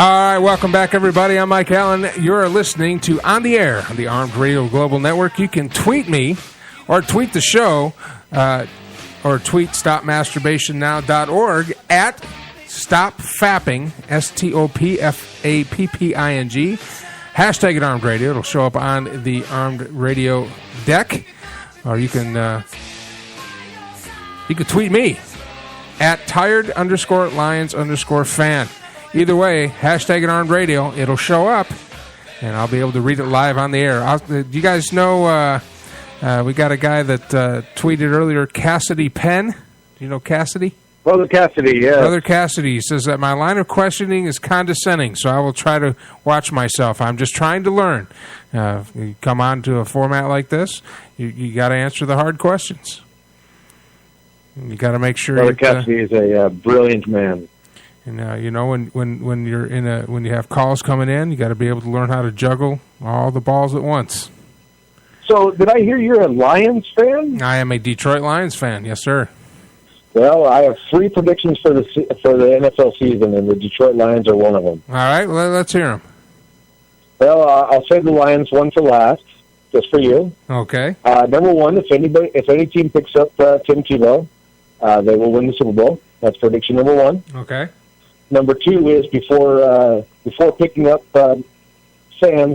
All right, welcome back, everybody. I'm Mike Allen. You're listening to On the Air on the Armed Radio Global Network. You can tweet me or tweet the show or tweet stopmasturbationnow.org at stopfapping, STOPFAPPING. Hashtag it Armed Radio. It'll show up on the Armed Radio deck. Or you can tweet me at tired_lions_fan. Either way, hashtag it Armed Radio. It'll show up, and I'll be able to read it live on the air. You guys know we got a guy that tweeted earlier, Cassidy Penn. Do you know Cassidy? Brother Cassidy, yeah. Brother Cassidy says that my line of questioning is condescending, so I will try to watch myself. I'm just trying to learn. You come on to a format like this, you got to answer the hard questions. You got to make sure. Brother Cassidy is a brilliant man. And you know, when you're when you have calls coming in, you got to be able to learn how to juggle all the balls at once. So, did I hear you're a Lions fan? I am a Detroit Lions fan. Yes, sir. Well, I have 3 predictions for the NFL season, and the Detroit Lions are one of them. All right, let's hear them. Well, I'll save the Lions one for last, just for you. Okay. Number one, if any team picks up Tim Tebow, they will win the Super Bowl. That's prediction number one. Okay. Number 2 is before picking up Sam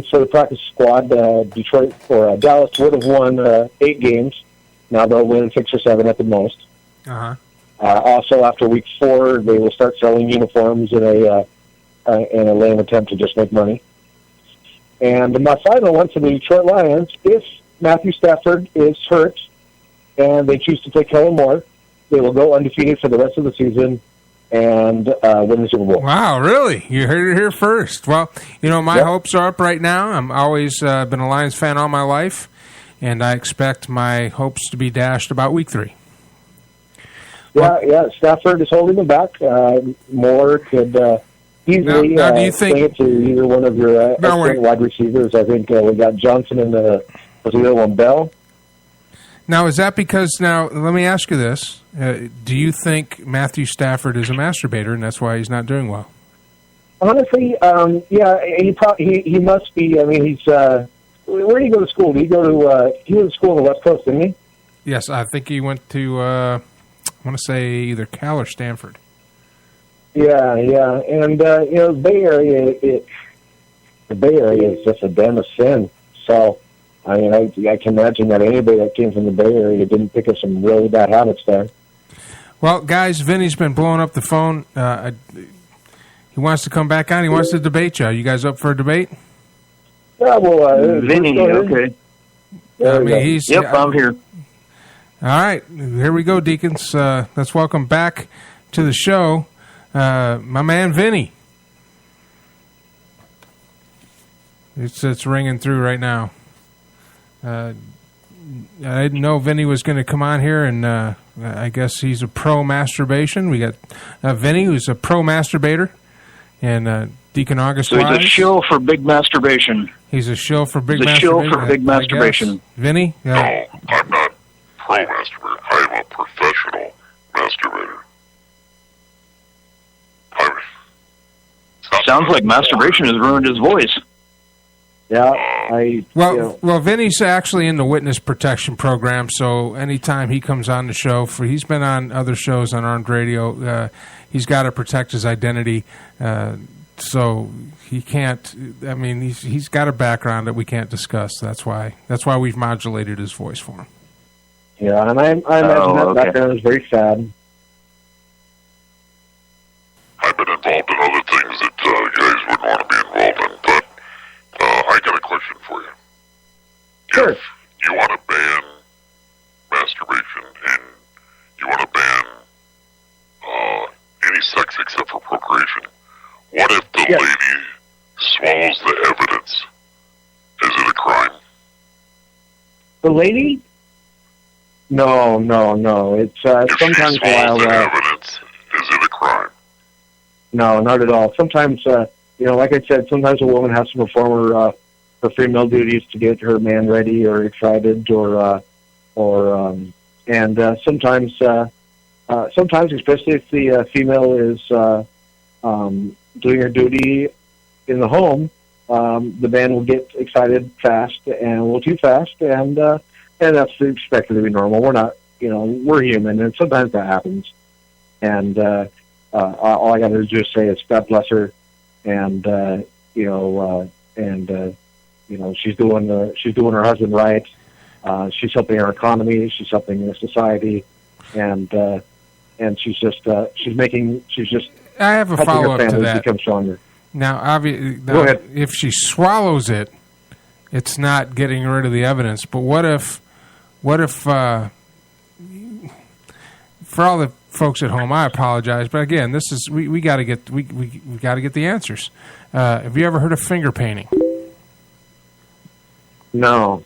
for the practice squad, Detroit or Dallas would have won 8 games. Now they'll win 6 or 7 at the most. Uh-huh. Also, after week 4, they will start selling uniforms in a lame attempt to just make money. And my final one for the Detroit Lions: if Matthew Stafford is hurt and they choose to play Kellen Moore, they will go undefeated for the rest of the season and win the Super Bowl. Wow, really? You heard it here first. Well, you know, my hopes are up right now. I'm always been a Lions fan all my life, and I expect my hopes to be dashed about week 3. Yeah. Stafford is holding them back. Moore could easily now, do you think swing it to either one of your excellent wide receivers. I think we got Johnson and was the other one Bell. Now, is that because, now, let me ask you this. Do you think Matthew Stafford is a masturbator, and that's why he's not doing well? Honestly, yeah, he must be. I mean, he's, where did he go to school? Did he go to, he went to school on the West Coast, didn't he? Yes, I think he went to, I want to say either Cal or Stanford. Yeah, and, you know, the Bay Area is just a den of sin, so... I mean, I can imagine that anybody that came from the Bay Area didn't pick up some really bad habits there. Well, guys, Vinny's been blowing up the phone. He wants to come back on. He wants to debate you. Are you guys up for a debate? Yeah, well, Vinny, okay. Yep, I'm here. All right, here we go, Deacons. Let's welcome back to the show my man Vinny. It's ringing through right now. I didn't know Vinny was going to come on here, and I guess he's a pro-masturbation. We got Vinny, who's a pro-masturbator, and Deacon August So Wise. he's a shill for big masturbation. He's a shill for big He's a masturbation. shill for big masturbation. Vinny? No, I'm not pro-masturbator. I'm a professional masturbator. Sounds like masturbation has ruined his voice. Yeah, Well, Vinny's actually in the witness protection program, so anytime he comes on the show, he's been on other shows on Armed Radio, he's got to protect his identity, so he can't, I mean, he's got a background that we can't discuss. That's why we've modulated his voice for him. Yeah, and I imagine that background is very sad. I've been involved in other things that you guys wouldn't want to be involved in, but I got a question for you. Sure. If you want to ban masturbation and you want to ban any sex except for procreation, what if the lady swallows the evidence? Is it a crime? The lady? No. It's if sometimes she swallows the evidence, is it a crime? No, not at all. Sometimes, like I said, sometimes a woman has to perform her female duties to get her man ready or excited, sometimes, especially if the female is doing her duty in the home, the man will get excited fast and a little too fast, and that's expected to be normal. We're not, we're human, and sometimes that happens. And all I got to do is say is God bless her, and she's doing her husband right. She's helping our economy. She's helping the society, and she's just I have a follow-up to that. Become stronger. Now, Go ahead. If she swallows it, it's not getting rid of the evidence. But what if for all the folks at home, I apologize, but again, this is we got to get the answers. Have you ever heard of finger painting? No.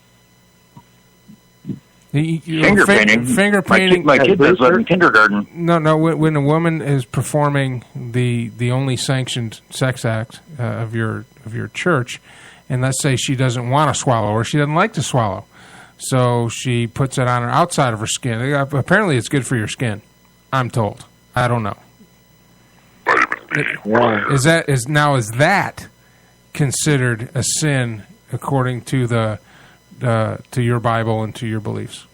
Finger painting. Finger painting. My kid does that in kindergarten. No. When a woman is performing the only sanctioned sex act of your church, and let's say she doesn't want to swallow or she doesn't like to swallow, so she puts it on her outside of her skin. Apparently, it's good for your skin. I'm told. I don't know. Is that considered a sin according to to your Bible and to your beliefs?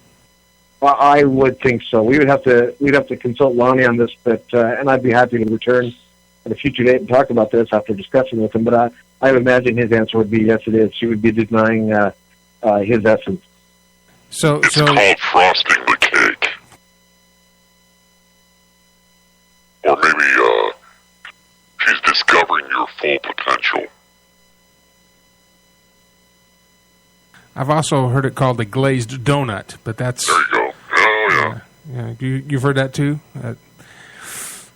Well, I would think so. We'd have to consult Lonnie on this, but and I'd be happy to return at a future date and talk about this after discussing with him. But I would imagine his answer would be yes, it is. She would be denying his essence. It's called frosting the cake. Or maybe she's discovering your full potential. I've also heard it called a glazed donut, but that's... There you go. Oh, yeah. You've heard that too?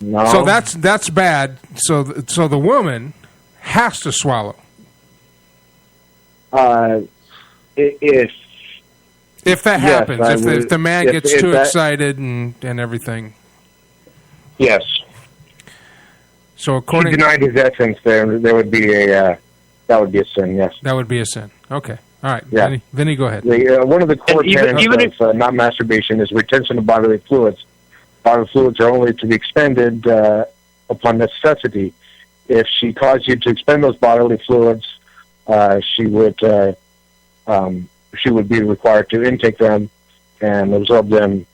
No. So that's bad. So the woman has to swallow. If that happens, if the man gets too excited and everything. Yes. So according, he denied his essence. There would be that would be a sin. Yes. That would be a sin. Okay. All right. Yeah. Vinny, go ahead. One of the core tenets of not masturbation is retention of bodily fluids. Bodily fluids are only to be expended upon necessity. If she caused you to expend those bodily fluids, she would be required to intake them and absorb them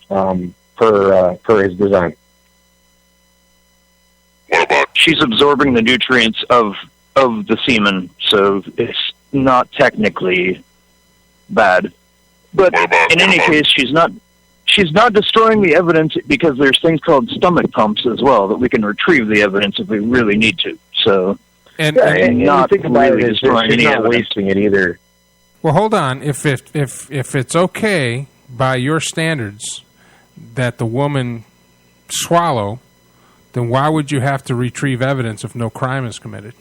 per his design. She's absorbing the nutrients of the semen, so it's not technically bad. But in any case, she's not destroying the evidence because there's things called stomach pumps as well that we can retrieve the evidence if we really need to. So and not really destroying any evidence. Wasting it either. Well, hold on. If it's okay by your standards that the woman swallow, then why would you have to retrieve evidence if no crime is committed?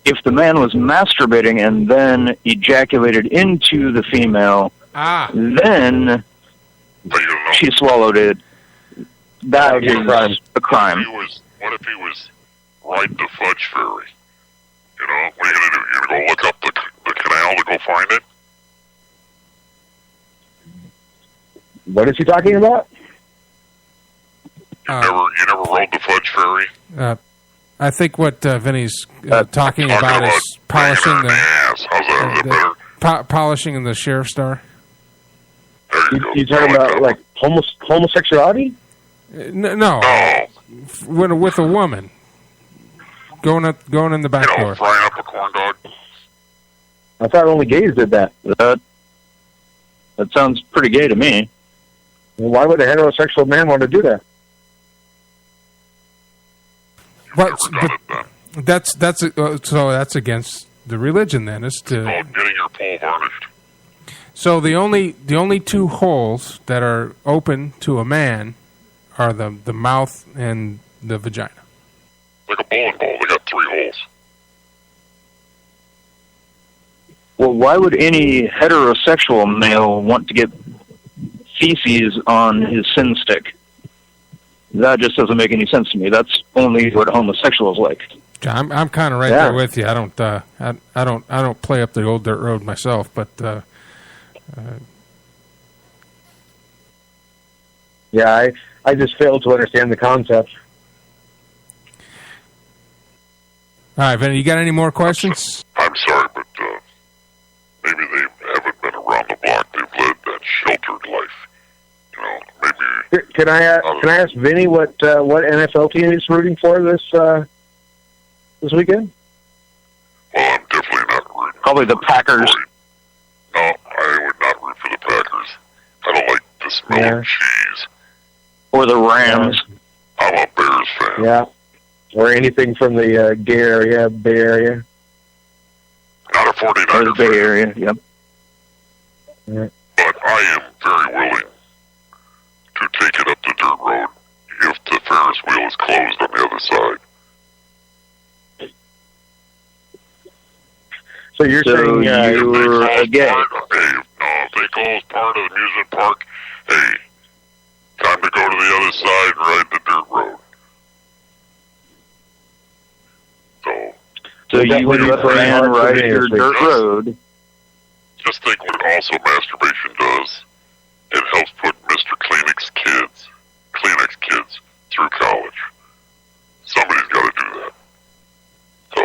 If the man was masturbating and then ejaculated into the female, then she swallowed it, that is a crime. What if he was riding the fudge fairy? What are you going to do? You're going to go look up the canal to go find it? What is he talking about? You never rode the fudge fairy? I think what Vinny's talking about is polishing polishing the sheriff's star. You talking about like homosexuality? No. With a woman going in the back door. Frying up a corn dog. I thought only gays did that. That sounds pretty gay to me. Well, why would a heterosexual man want to do that? But that's against the religion then. It's to getting your pole varnished. So the only two holes that are open to a man are the mouth and the vagina. Like a bowling ball, they got 3 holes. Well, why would any heterosexual male want to get feces on his sin stick? That just doesn't make any sense to me. That's only what homosexuals like. I'm kind of right there with you. I don't play up the old dirt road myself, but I just fail to understand the concept. All right, Vinny, you got any more questions? I'm sorry, but maybe they haven't been around the block. They've led that sheltered life. You know, maybe. Can I ask Vinny what NFL team he's rooting for this weekend? Well, I'm definitely not rooting. Probably the Packers. No, I would not root for the Packers. I don't like the smell of cheese. Or the Rams. I'm a Bears fan. Yeah. Or anything from the Bay Area. Not a 49ers Or the Bay Area, yep. Yeah. But I am very willing to take it up the dirt road if the Ferris wheel is closed on the other side. So you're saying you're gay. If they close part of the amusement park, hey, time to go to the other side and ride the dirt road. So you would recommend riding your dirt road. Just think what also masturbation does. It helps put Mr. Kleenex kids through college. Somebody's got to do that. So,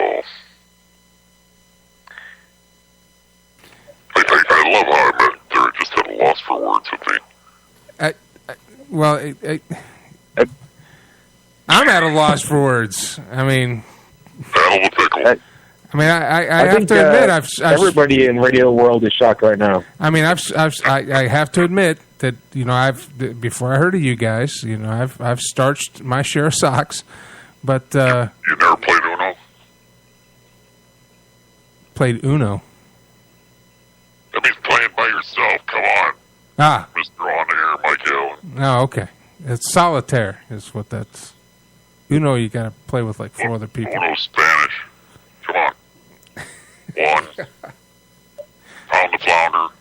I love how I met there. Just at a loss for words with me. I'm at a loss for words. I mean, Battle of Pickle. I have to admit, I've everybody in radio world is shocked right now. I mean, I have to admit that before I heard of you guys, I've starched my share of socks, but You never played Uno? played Uno. That means playing by yourself. Come on, Mr. On Air, Mike Allen. Oh, okay. It's solitaire is what that's. Uno, you got to play with like 4 other people. Uno Spanish. Come on. 1. Pound the flounder.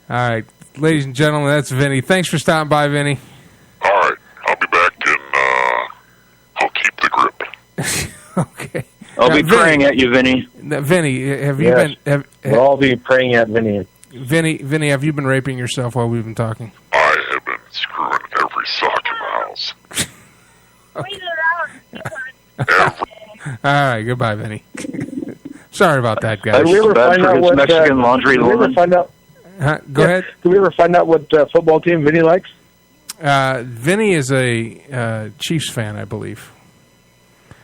All right, ladies and gentlemen, that's Vinny. Thanks for stopping by, Vinny. All right, I'll be back and I'll keep the grip. Okay. I'll be praying at you, Vinny. Vinny, have you been? We'll all be praying at Vinny. Vinny, have you been raping yourself while we've been talking? I have been screwing every sock in the house. All right, goodbye, Vinny. Sorry about that, guys. Did we ever find out what Mexican laundry line? Go ahead. Did we ever find out what football team Vinny likes? Vinny is a Chiefs fan, I believe.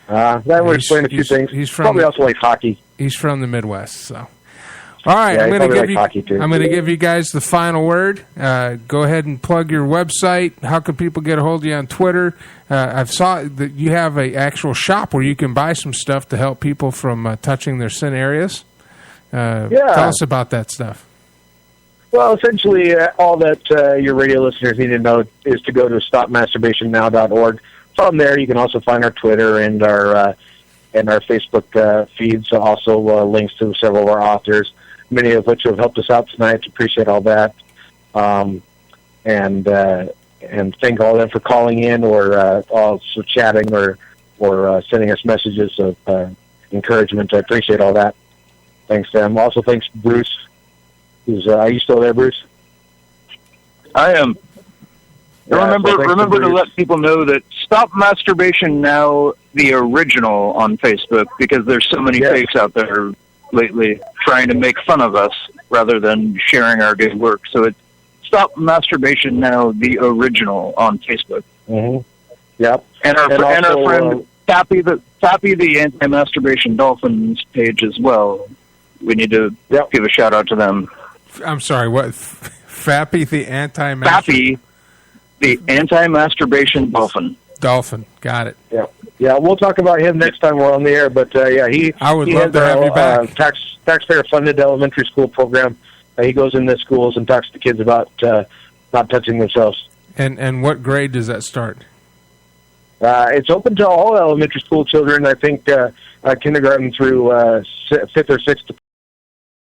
That would explain a few things. He's probably also likes hockey. He's from the Midwest, so. All right, Yeah, I'm going to give you guys the final word. Go ahead and plug your website. How can people get a hold of you on Twitter? I've saw that you have an actual shop where you can buy some stuff to help people from touching their sin areas. Tell us about that stuff. Well, essentially, all that your radio listeners need to know is to go to stopmasturbationnow.org. From there, you can also find our Twitter and our Facebook feeds. Also, links to several of our authors, many of which have helped us out tonight. Appreciate all that, and thank all of them for calling in or also chatting or sending us messages of encouragement. I appreciate all that. Thanks to them. Also, thanks Bruce. Are you still there, Bruce? I am. Remember to let people know that Stop Masturbation Now, the original on Facebook, because there's so many fakes out there lately trying to make fun of us rather than sharing our good work. So it's Stop Masturbation Now, the original on Facebook. Mm-hmm. Yep. And our friend Tappy the Anti-Masturbation Dolphins page as well. We need to give a shout out to them. I'm sorry, what? Fappy the Fappy the Anti-Masturbation Dolphin. Got it. Yeah. We'll talk about him next time we're on the air. But I would love to have you back. Taxpayer-funded elementary school program. He goes into schools and talks to kids about not touching themselves. And what grade does that start? It's open to all elementary school children. I think kindergarten through 5th or 6th